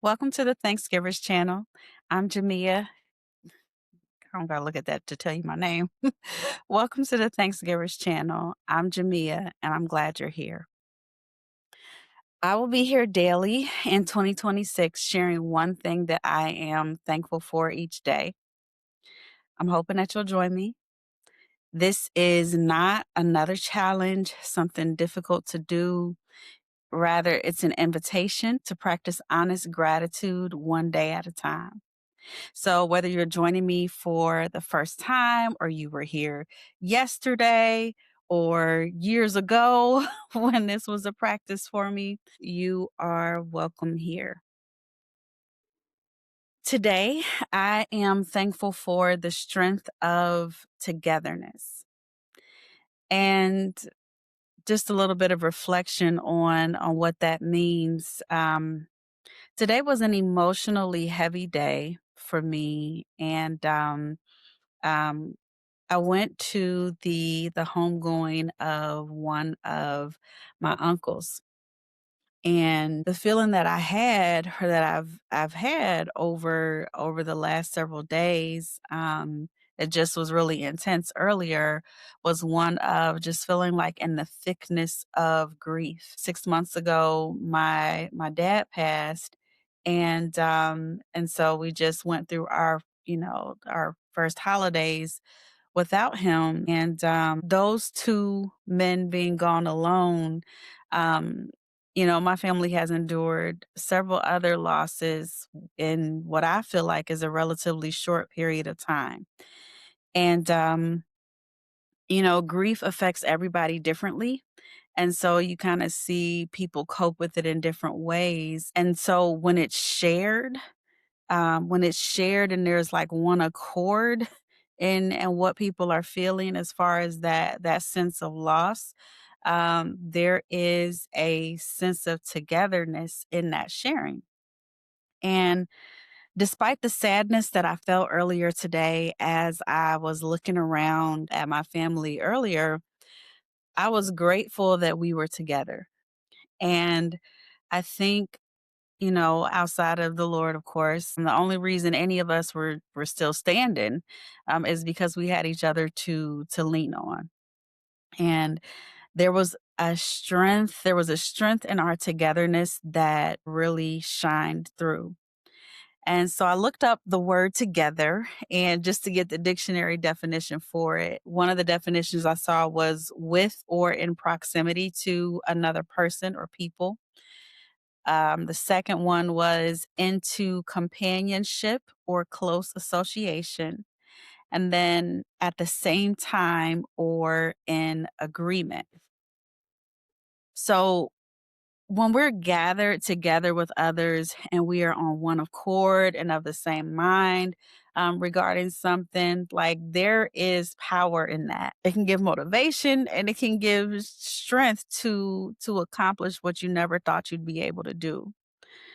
Welcome to the Thanksgivers channel. I'm Jamia. I don't gotta look at that to tell you my name. Welcome to the Thanksgivers channel. I'm Jamia, and I'm glad you're here. I will be here daily in 2026, sharing one thing that I am thankful for each day. I'm hoping that you'll join me. This is not another challenge, something difficult to do. Rather, it's an invitation to practice honest gratitude one day at a time. So, whether you're joining me for the first time or you were here yesterday or years ago when this was a practice for me, you are welcome here. Today, I am thankful for the strength of togetherness and just a little bit of reflection on what that means. Today was an emotionally heavy day for me, and um, I went to the homegoing of one of my uncles, and the feeling that I had or that I've had over the last several days, it just was really intense earlier, was one of just feeling like in the thickness of grief. 6 months ago, my dad passed, and so we just went through our first holidays without him, and those 2 men being gone alone, um, my family has endured several other losses in what I feel like is a relatively short period of time. And grief affects everybody differently, and so you kinda see people cope with it in different ways, and so when it's shared and there's like one accord in what people are feeling as far as that sense of loss, there is a sense of togetherness in that sharing. And despite the sadness that I felt earlier today as I was looking around at my family earlier, I was grateful that we were together. And I think outside of the Lord, of course. And the only reason any of us were still standing, is because we had each other to lean on. And there was a strength in our togetherness that really shined through. And so I looked up the word together and just to get the dictionary definition for it. One of the definitions I saw was with or in proximity to another person or people. The second one was into companionship or close association. And then at the same time or in agreement. So when we're gathered together with others and we are on one accord and of the same mind regarding something, like there is power in that. It can give motivation and it can give strength to accomplish what you never thought you'd be able to do.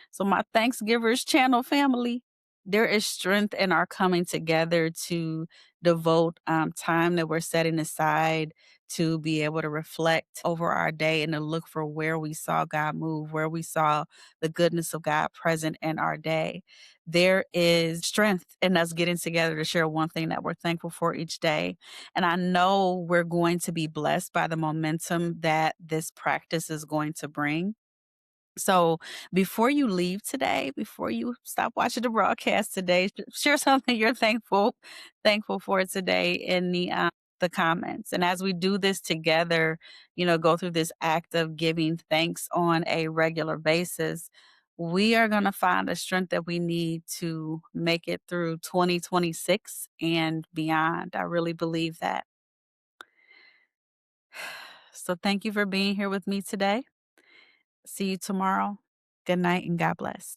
So, my Thanksgivers channel family, there is strength in our coming together to devote time that we're setting aside to be able to reflect over our day and to look for where we saw God move, where we saw the goodness of God present in our day. There is strength in us getting together to share one thing that we're thankful for each day. And I know we're going to be blessed by the momentum that this practice is going to bring. So before you leave today, before you stop watching the broadcast today, share something you're thankful for today in the comments. And as we do this together, go through this act of giving thanks on a regular basis, we are going to find the strength that we need to make it through 2026 and beyond. I really believe that. So thank you for being here with me today. See you tomorrow. Good night and God bless.